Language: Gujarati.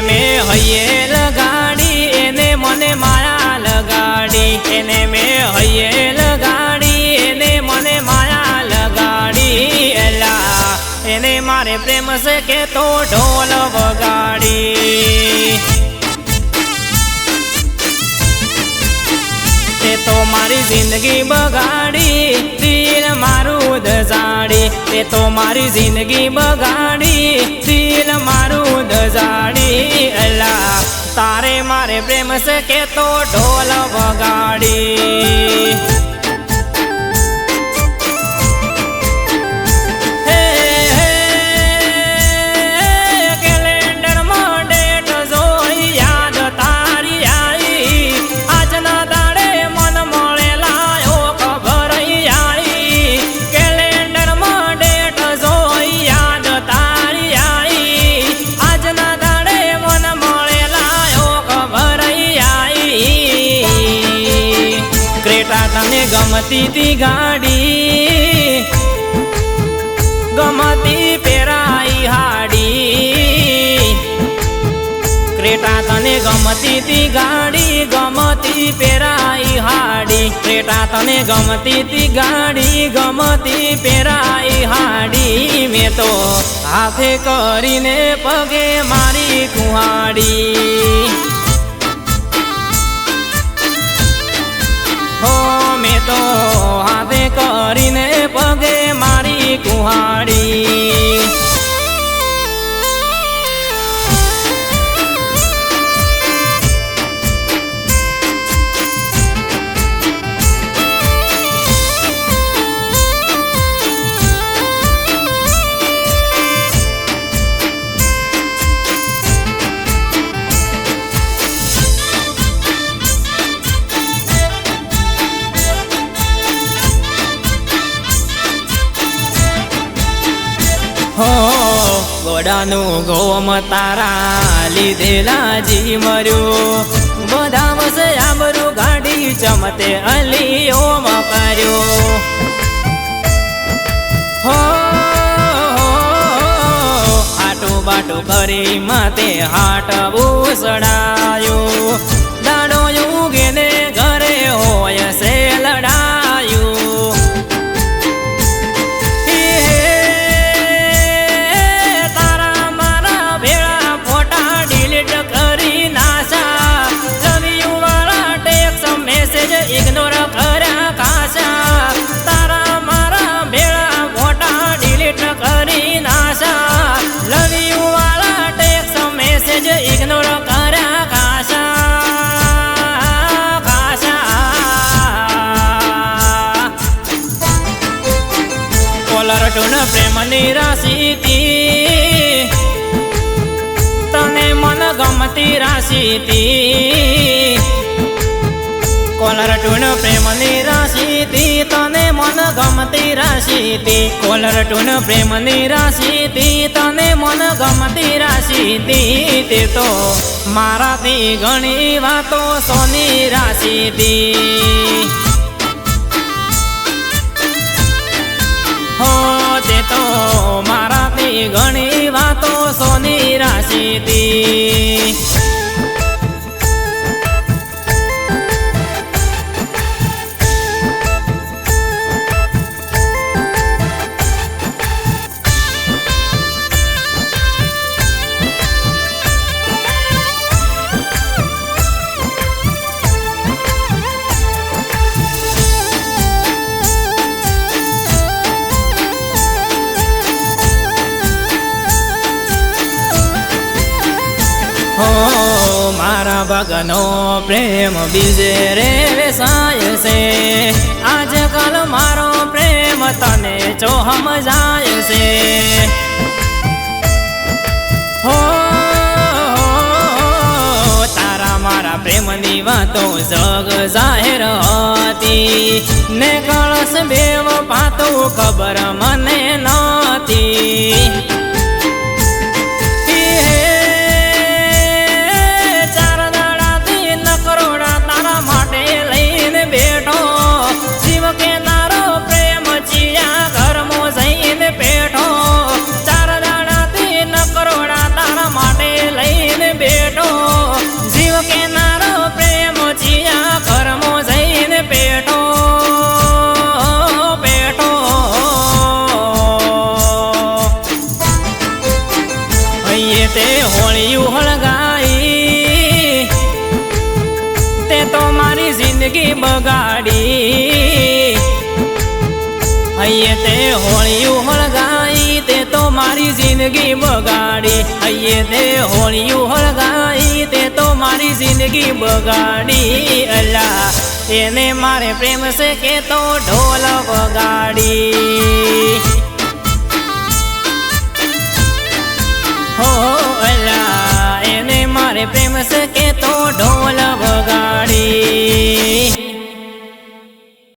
મેં હૈયે લગાડી એને મને માયા લગાડી, એને મેં હૈયે લગાડી એને મને માયા લગાડી, એલા એને મારે પ્રેમ છે કે તો ઢોલ વગાડી, તે તો મારી જિંદગી બગાડી દિલ મારું દજાડી, તે તો મારી જિંદગી બગાડી દિલ મારું દજાડી, અલા તારે મારે પ્રેમ છે કે તો ઢોલ વગાડી, તને ગમતી તી ગાડી ગમતી પેરાઈ હાડી, ક્રેટા તને ગમતી તી ગાડી ગમતી પેરાઈ હાડી, ક્રેટા તને ગમતી તી ગાડી ગમતી પેરાઈ હાડી, મેં તો હાથે કરીને પગે મારી કુહાડી, મેં તો હાથે કરીને પગે મારી કુહાડી, ગોડાનું ગોમ તારા લીધેલા જી મર્યું, બધા વસે આબરું ગાડી ચમતે અલી ઓમ કર્યો, હો આટું બાટું કરી માતે હાટ ઉસડાયું, દાડો યુગે ને ઘરે હોય છે લડાયું, ઇગ્નોર કર્યા કાશા, તારા મારા ભેળા ફોટા ડિલીટ કરી નાશા, લવ યુ વાળા ટેક્સ મેસેજ ઇગ્નોર કર્યા કાશા કાશા, કોલર ટૂન પ્રેમની રાશિ તી તને મન ગમતી રાશિ તી, કોલર ટૂન પ્રેમની રાશિ તી તને મન ગમતી રાશિ તી, કોલર ટૂન પ્રેમની રાશિ તી તને મન ગમતી રાશિ તી, તે તો મારાથી ઘણી વાતો સોની રાશિ તી, હો તે તો મારાથી ઘણી વાતો સોની રાશિ તી, મારા ભગનો પ્રેમ બીજે રે વેસાય છે, આજકાલ મારો પ્રેમ તને જો સમજાય છે, હો તારા મારા પ્રેમની વાતો જગ જાહેર હતી, ને કળશ બેવ પાતો ખબર મને નહોતી, બેઠો ચાર દાડાથી ન કરોડા તારા માટે લઈને બેઠો, બગાડી અહીંયા તે હોળિયું હળગાઈ તે તો મારી જિંદગી બગાડી અહીંયા તે હોળિયું હળગાઈ તે તો મારી જિંદગી બગાડી અલ્લા એને મારે પ્રેમ છે કે તો ઢોલ વગાડી